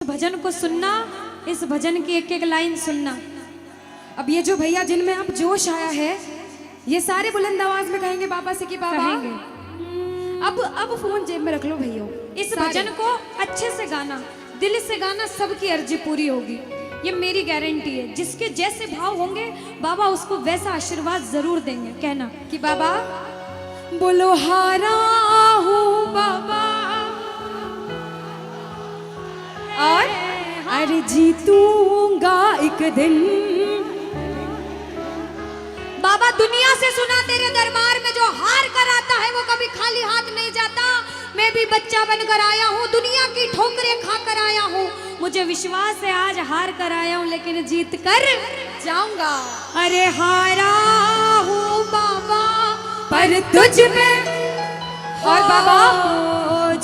भजन को सुनना, इस भजन की एक एक लाइन सुनना। अब ये जो भैया जिनमें अब जोश आया है, ये सारे बुलंद आवाज में कहेंगे बाबा से कि बाबा अब फोन जेब में रख लो भैया। इस भजन को अच्छे से गाना, दिल से गाना, सबकी अर्जी पूरी होगी, ये मेरी गारंटी है। जिसके जैसे भाव होंगे बाबा उसको वैसा आशीर्वाद जरूर देंगे। कहना कि बाबा बोलो हारा हूँ बाबा और अरे जीतूंगा एक दिन। बाबा दुनिया से सुना तेरे दरबार में जो हार कर आता है वो कभी खाली हाथ नहीं जाता। मैं भी बच्चा बनकर आया हूँ, दुनिया की ठोकरें खाकर आया हूँ। मुझे विश्वास है आज हार कर आया हूँ लेकिन जीत कर जाऊंगा। अरे हारा हूँ बाबा पर तुझ में और बाबा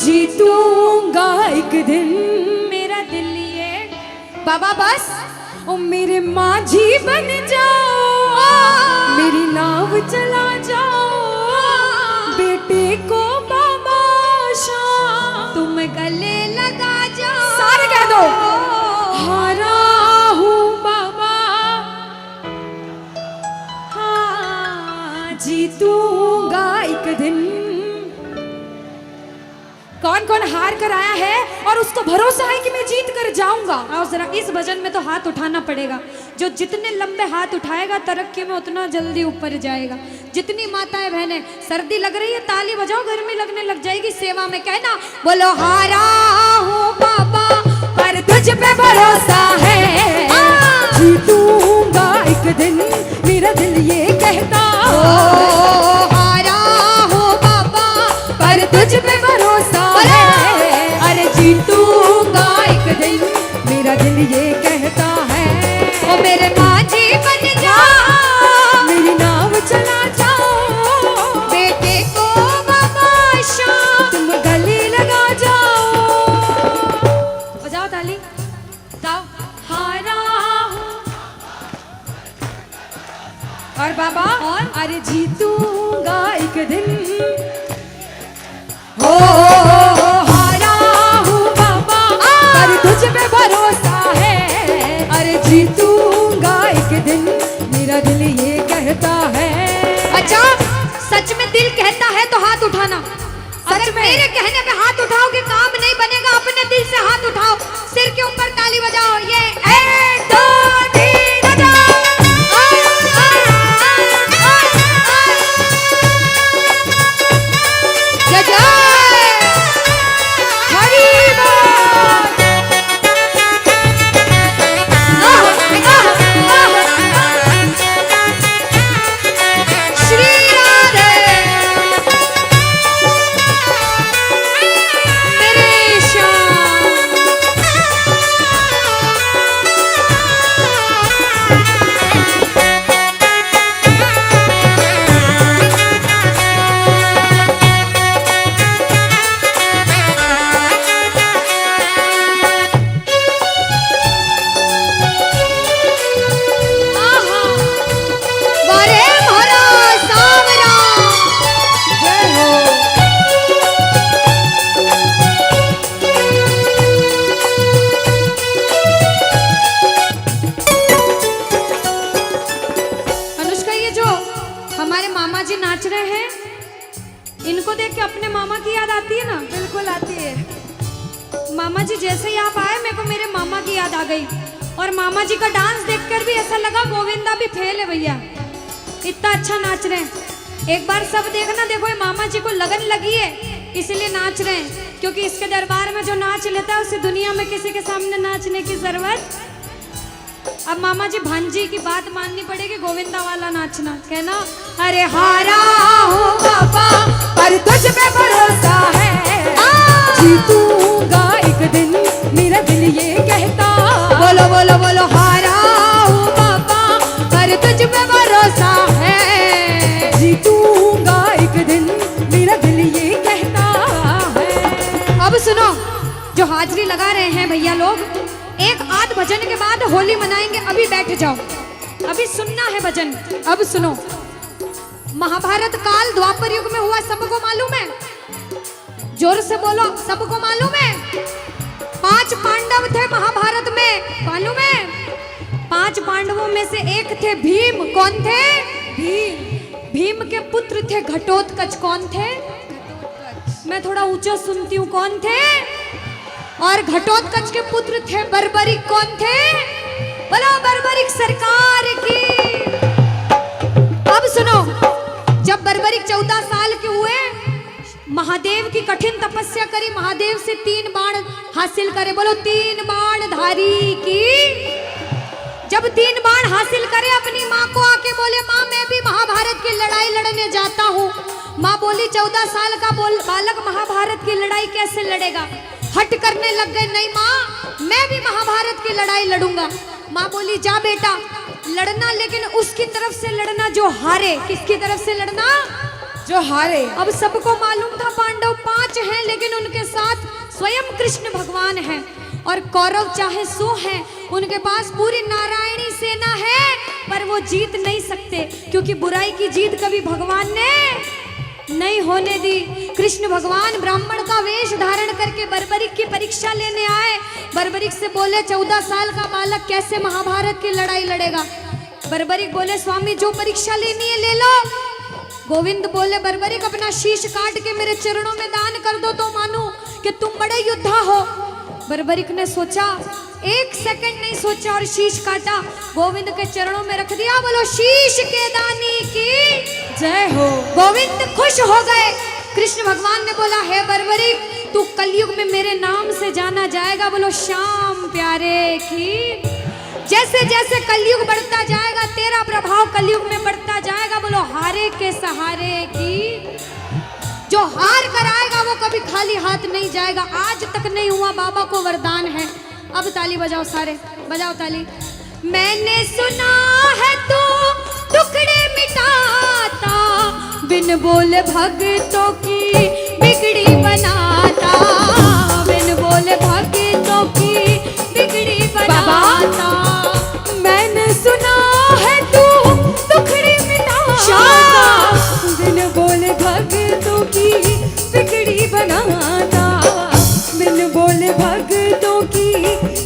जीतूंगा एक दिन। मेरा दिल ये बाबा बस ओ मेरे माझी बन जाओ, मेरी नाव चला जाओ, बेटे को बाबा शाम तुम गले लगा जाओ। सारे कह दो हारा हूँ बाबा, हाँ जीतूंगा एक दिन। कौन कौन हार कर आया है और उसको भरोसा है कि मैं जीत कर जाऊंगा? आओ जरा इस भजन में तो हाथ उठाना पड़ेगा। जो जितने लंबे हाथ उठाएगा तरक्की में उतना जल्दी ऊपर जाएगा। जितनी माताएं बहनें सर्दी लग रही है ताली बजाओ, गर्मी लगने लग जाएगी सेवा में। कहना बोलो हारा हूँ बाबा पर तुझ पे भरोसा है, जीतूंगा एक दिन, मेरा दिल ये कहता। हारा हूँ बाबा पर तुझ पे भरोसा है, अरे जीतूंगा एक दिन, मेरा दिल ये कहता है। ओ मेरे माझी बन जाओ, मेरी नाव चला जाओ, बेटे को बाबा शाम तुम गले लगा जाओ। बजाओ ताली, जाओ हारा और बाबा और अरे जीतूंगा एक दिन। हो हारा हूँ बाबा पर तुझ पे भरोसा है, अरे जीतूंगा एक दिन, मेरा दिल ये कहता है। अच्छा सच में दिल कहता है तो हाथ उठाना। सच में मेरे कहने पे हाथ उठाओगे काम नहीं बनेगा, अपने दिल से हाथ उठाओ, सिर के ऊपर ताली बजाओ। ये 1 2 3 बजाओ। इनको देख के अपने मामा की याद आती है ना? बिल्कुल आती है। मामा जी जैसे ही आप आए मेरे को मेरे मामा की याद आ गई। और मामा जी का डांस देखकर भी ऐसा लगा गोविंदा भी फेल है भैया, इतना अच्छा नाच रहे हैं। एक बार सब देखना, देखो ये मामा जी को लगन लगी है इसलिए नाच रहे हैं, क्योंकि इसके दरबार में जो नाच लेता है उसे दुनिया में किसी के सामने नाचने की जरूरत। अब मामा जी भांजी की बात माननी पड़ेगी, गोविंदा वाला नाचना। कहना अरे हारा हूँ बाबा पर तुझ पे भरोसा है, जीतूंगा एक दिन, मेरा दिल ये कहता। बोलो बोलो बोलो हारा हूँ बाबा पर तुझ पे भरोसा है, जीतूंगा एक दिन, मेरा दिल ये कहता है। अब सुनो, जो हाजिरी लगा रहे हैं भैया लोग, एक आध भजन के बाद होली मनाएंगे। अभी बैठ जाओ, अभी सुनना है भजन। अब सुनो, महाभारत काल द्वापर युग में हुआ, सबको मालूम है? जोर से बोलो, सबको मालूम है? 5 पांडव थे एक थे भीम। कौन थे? भीम। भीम के पुत्र थे घटोत्कच। कौन थे? मैं थोड़ा ऊंचा सुनती हूँ। कौन थे? और घटोत्कच के पुत्र थे बर्बरिक। कौन थे? बोलो बर्बरिक सरकार की। अब सुनो, जब बर्बरिक 14 साल के हुए, महादेव की कठिन तपस्या करी, महादेव से 3 बाण हासिल करे। बोलो 3 बाण धारी की। जब 3 बाण हासिल करे, अपनी माँ को आके बोले, माँ मैं भी महाभारत की लड़ाई लड़ने जाता हूँ। माँ बोली 14 साल का बालक महाभारत की लड़ाई कैसे लड़ेगा? हट करने लग गए, नहीं माँ मैं भी महाभारत की लड़ाई लड़ूंगा। माँ बोली जा बेटा लड़ना, लेकिन उसकी तरफ से लड़ना जो हारे। किसकी तरफ से लड़ना? जो हारे। अब सबको मालूम था पांडव 5 हैं, लेकिन उनके साथ स्वयं कृष्ण भगवान हैं। और कौरव चाहे 100 हैं, उनके पास पूरी नारायणी सेना है, पर वो जीत नहीं सकते, क्योंकि बुराई की जीत कभी भगवान ने नहीं होने दी। कृष्ण भगवान ब्राह्मण का वेश धारण करके बर्बरिक की परीक्षा लेने आए। बर्बरिक से बोले 14 साल का बालक कैसे महाभारत की लड़ाई लड़ेगा? बर्बरिक बोले स्वामी जो परीक्षा लेनी है ले लो। गोविंद बोले बर्बरिक अपना शीश काट के मेरे चरणों में दान कर दो तो मानूं कि तुम बड़े योद्धा हो। बर्बरिक ने सोचा, 1 सेकंड नहीं सोचा और शीश काटा, गोविंद के चरणों में रख दिया। बोलो शीश के दानी की जय हो। गोविंद खुश हो गए। कृष्ण भगवान ने बोला हे बर्बरिक तू कलयुग में मेरे नाम से जाना जाएगा। बोलो श्याम प्यारे की। जैसे जैसे कलयुग बढ़ता जाएगा तेरा प्रभाव कलयुग में बढ़ता जाएगा। बोलो हारे के सहारे की। जो हार कर आएगा वो कभी खाली हाथ नहीं जाएगा। आज तक नहीं हुआ, बाबा को वरदान है। अब ताली बजाओ, सारे बजाओ ताली। मैंने सुना है तू टुकड़े मिटाता, बिन बोले भक्तों की बिगड़ी बनाता, बिन बोले भक्तों की बिगड़ी बनाता। मैंने सुना है तू टुकड़े मिटाता, बिन बोले भक्तों की बिगड़ी बनाता, बिन बोले भक्तों की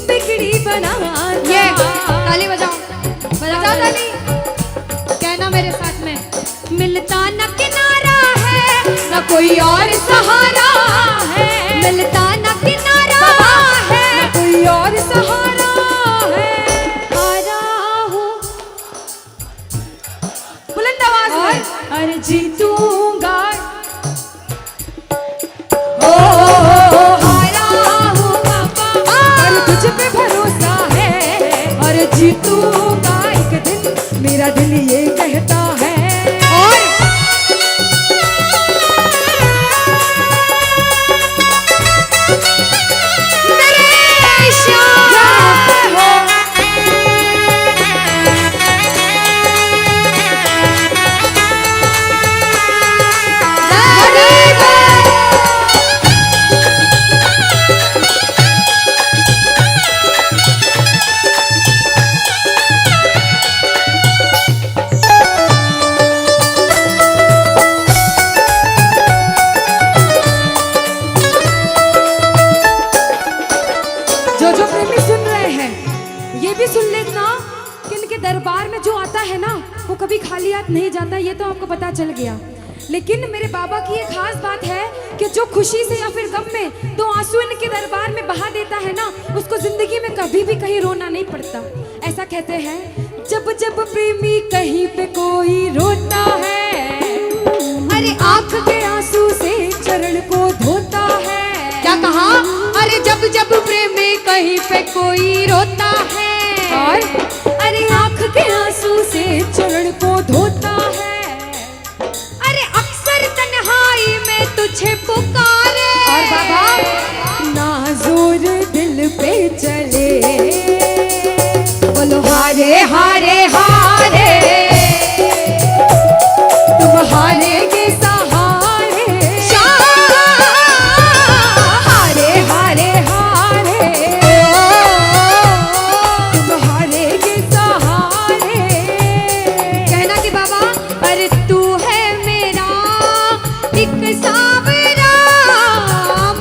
बिगड़ी बनाता। ये ताली बजाओ, बजाओ ताली। कहना मेरे साथ में, मिलता न किनारा है न कोई और सहारा है, मिलता न किनारा है न कोई और सहारा है। हारा हूँ बुलंद आवाज में, अरे जीतूंगा। हारा हूँ बाबा और तुझ पे भरोसा है, और जीतूंगा एक दिन, मेरा दिल ये कहता है। और मेरे श्याम हो। जो प्रेमी सुन रहे हैं ये भी सुन लेना कि इनके दरबार में जो आता है ना वो कभी खाली हाथ नहीं जाता। ये तो आपको पता चल गया। लेकिन मेरे बाबा की एक खास बात है कि जो खुशी से या फिर गम में 2 आंसू इनके दरबार में बहा देता है ना, उसको जिंदगी में कभी भी कहीं रोना नहीं पड़ता। ऐसा कहते हैं, जब जब प्रेमी कहीं पे कोई रोता है, अरे आंख के आंसू से चरण को धोता है। क्या कहा? अरे जब जब प्रेमी कहीं पे कोई रोता है, और अरे आंख के आंसू से चरण को धोता है। अरे अक्सर तन्हाई में तुझे पुकारे, और बाबा नाज़ुर दिल पे चले। बोलो हारे हारे हारे, तुम हारे के सहारे। हारे हारे हारे, तुम हारे के सहारे। कहना कि बाबा पर तू है मेरा एक सावरा,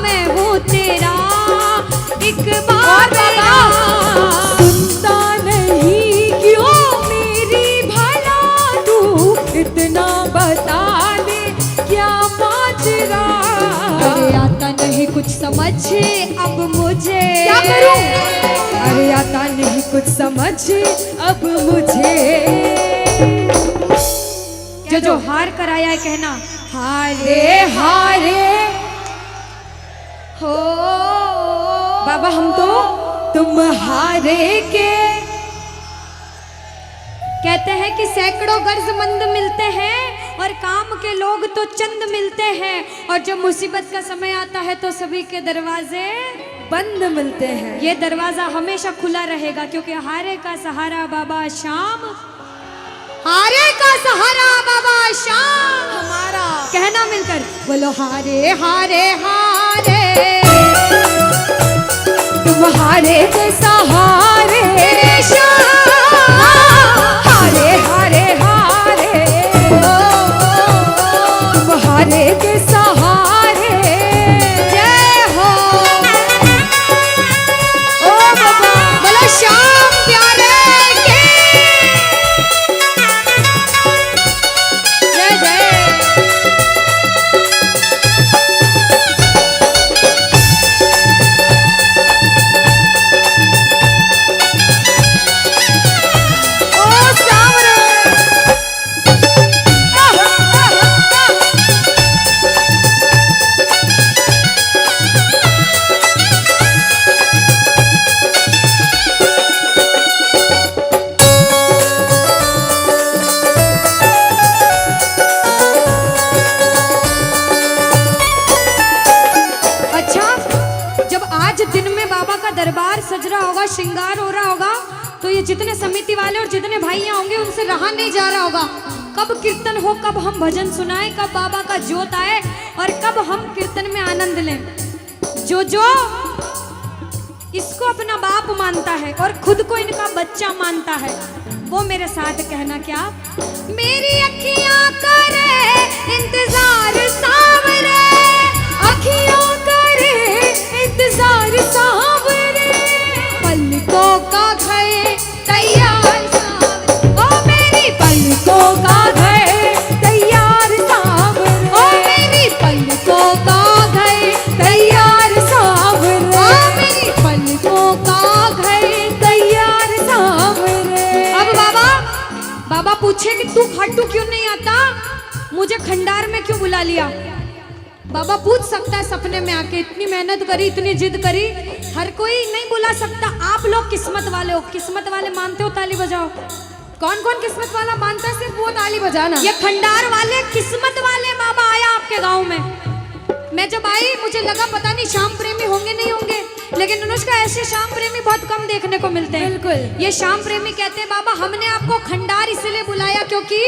मैं हूँ तेरा एक बार। सुनता नहीं क्यों समझ अब मुझे। जो हार कर आया है कहना हारे हारे हो बाबा हम तो तुम हारे के। कहते हैं कि सैकड़ों गर्जमंद मिलते हैं और काम के लोग तो चंद मिलते हैं, और जब मुसीबत का समय आता है तो सभी के दरवाजे बंद मिलते हैं। ये दरवाजा हमेशा खुला रहेगा, क्योंकि हारे का सहारा बाबा शाम, हारे का सहारा बाबा शाम हमारा। कहना मिलकर बोलो हारे हारे हारे, तुम हारे के सहारे हारे हारे हारे तुम हारे के सहारे। जय हो ओ बाबा बोलो श्याम प्यारे के जय जय। दरबार सज रहा होगा, श्रृंगार हो रहा होगा, तो ये जितने समिति वाले और जितने भाइयां होंगे उनसे रहा नहीं जा रहा होगा। कब कीर्तन हो, कब हम भजन सुनाएं, कब बाबा का जोत आए और कब हम कीर्तन में आनंद लें। जो इसको अपना बाप मानता है और खुद को इनका बच्चा मानता है, वो मेरे साथ कहना क्या। मेरी अखियां करे इंतजार सावरे, अखियों करे इंतजार सावरे, पलकों का घर तैयार सावरे, ओ मेरी पलकों का घर तैयार सावरे, ओ मेरी पलकों का घर तैयार सावरे, ओ मेरी पलकों का घर तैयार सावरे। अब बाबा पूछे कि तू खाटू क्यों नहीं आता, मुझे खंडार में क्यों बुला लिया। बाबा पूछ सकता है सपने में आके, इतनी मेहनत करी, इतनी जिद करी, हर कोई नहीं बुला सकता। आप लोग किस्मत वाले हो, किस्मत वाले मानते हो ताली बजाओ। कौन कौन किस्मत वाला मानता है, सिर्फ वो ताली बजाना। ये खंडार वाले किस्मत वाले बाबा आया आपके गांव में। मैं जब आई मुझे लगा पता नहीं श्याम प्रेमी होंगे नहीं होंगे, लेकिन अनुष्का ऐसे श्याम प्रेमी बहुत कम देखने को मिलते हैं। बिल्कुल। ये श्याम प्रेमी कहते हैं बाबा हमने आपको खंडार इसलिए बुलाया क्योंकि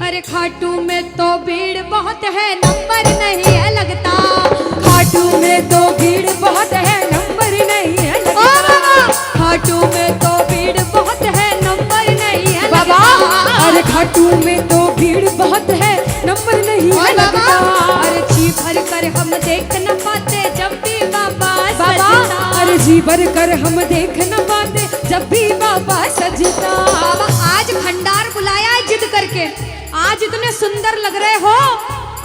अरे खाटू में तो भीड़ बहुत है, नंबर नहीं है लगता। खाटू में तो भीड़ बहुत है, नंबर नहीं है लगता। ओ बाबा खाटू में तो भीड़ बहुत है, नंबर नहीं है बाबा। लगता। अरे खाटू में तो भीड़ बहुत है, नंबर नहीं है लगता। अरे जी भर कर हम देख न पाते जब भी बाबा बाबा, सजता। अरे जी भर कर हम देख न पाते जब भी बाबा सजता। बाबा आज खंडार बुलाया है जिद करके, आज इतने सुंदर लग रहे हो,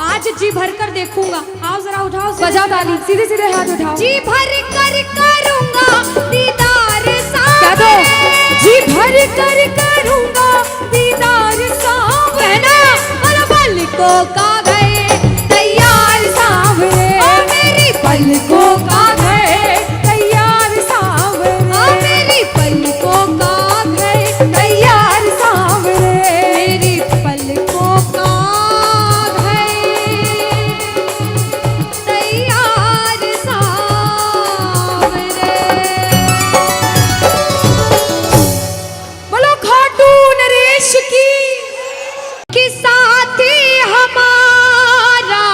आज जी भर कर देखूंगा। आओ जरा उठाओ, बजाओ ताली, सीधे सीधे हाथ उठाओ। जी भर कर करूंगा दीदार क्या दो, सावरे, जी भर कर करूंगा दीदार सावरे, और पलकों का घर तैयार सावरे, ओ मेरी पलकों का घर तैयार सावरे, ओ मेरी पलकों का घर तैयार सावरे, मेरी पलकों का घर तैयार सावरे। बोलो खाटू नरेश की कि साथी हमारा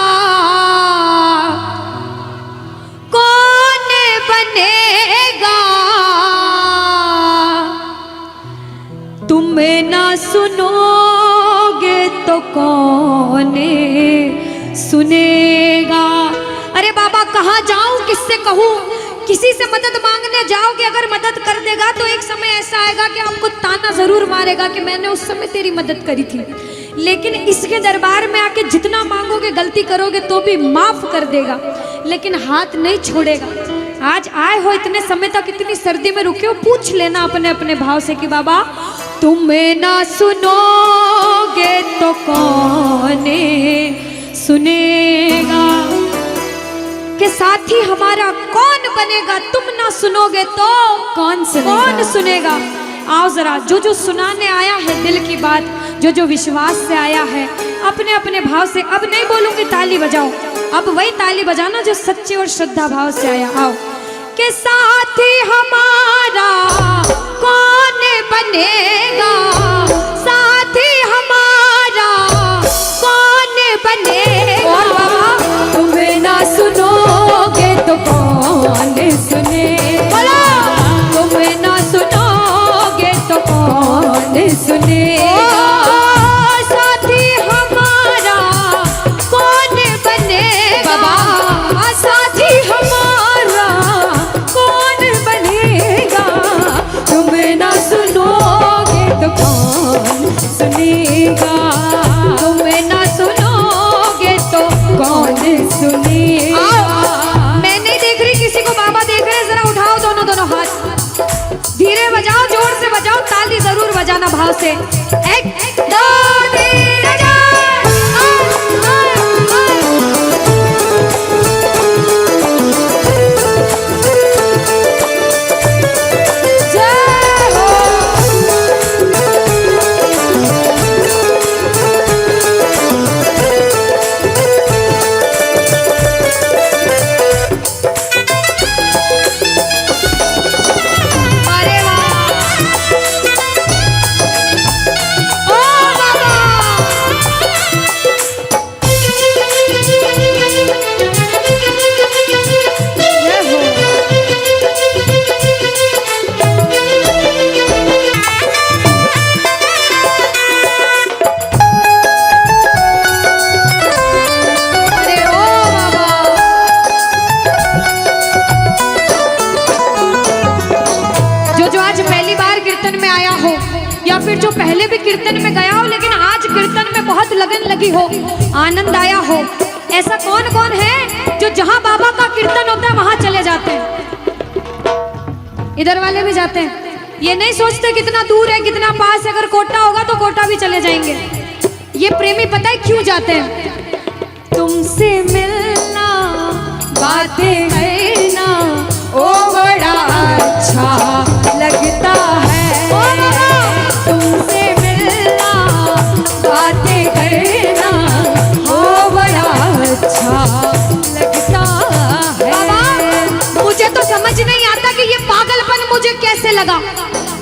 कौन बनेगा, तुम ना सुनोगे तो कौन सुनेगा। अरे बाबा कहाँ जाऊं, किससे कहूँ, किसी से मदद मांगने जाओगे, अगर मदद कर देगा तो एक समय ऐसा आएगा कि आपको ताना जरूर मारेगा कि मैंने उस समय तेरी मदद करी थी। लेकिन इसके दरबार में आके जितना मांगोगे, गलती करोगे तो भी माफ कर देगा, लेकिन हाथ नहीं छोड़ेगा। आज आए हो इतने समय तक, इतनी सर्दी में रुके हो, पूछ लेना अपने अपने भाव से कि बाबा तुम्हें ना सुनोगे तो कौन सुनेगा, के साथी हमारा कौन बनेगा, तुम ना सुनोगे तो कौन सुनेगा। आओ जरा, जो जो सुनाने आया है दिल की बात, जो जो विश्वास से आया है, अपने अपने भाव से, अब नहीं बोलूंगी ताली बजाओ, अब वही ताली बजाना जो सच्चे और श्रद्धा भाव से आया। आओ के साथी हमारा कौन बनेगा, साथी हमारा कौन बनेगा, तुम्हें ना सुनोगे तो कौन सुनेगा, तुम्हें ना सुनोगे तो कौन सुनेगा, साथी हमारा कौन बनेगा, साथी हमारा कौन बनेगा, तुम्हें ना सुनोगे तो कौन सुनेगा, तुम्हें ना सुनोगे तो कौन सुनेगा। मैं नहीं देख रही किसी को, बाबा देख रहे हैं, जरा उठाओ दोनों दोनों हाथ, धीरे बजाओ, जोर से बजाओ, ताली जरूर बजाना भाव से। एक दो तीन चार, जय हो। अरे वाह, ओ बाबा, जय हो। अरे ओ बाबा, जो जो आज पहली बार कीर्तन में आया हो, या फिर जो पहले भी कीर्तन में गया हो लेकिन आज कीर्तन में बहुत लगन लगी हो, आनंद आया हो, ऐसा कौन कौन है जो जहां बाबा का कीर्तन होता है वहां चले जाते हैं? इधर वाले भी जाते हैं, ये नहीं सोचते कितना दूर है कितना पास है, अगर कोटा होगा तो कोटा भी चले जाएंगे। ये प्रेमी पता है क्यों जाते हैं? तुमसे मिलना, बातें करना, ओ बड़ा अच्छा लगता है, तुमसे मिलना, बातें करना, ओ बड़ा अच्छा लगता है। बाबा मुझे तो समझ नहीं आता कि ये पागलपन मुझे कैसे लगा।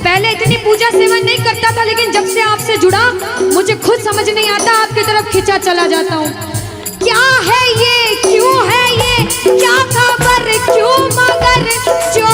पहले इतनी पूजा सेवन नहीं करता था, लेकिन जब से आपसे जुड़ा मुझे खुद समझ नहीं आता, आपकी तरफ खिंचा चला जाता हूँ। क्या है ये, क्यों है ये, क्या खबर, क्यों मगर जो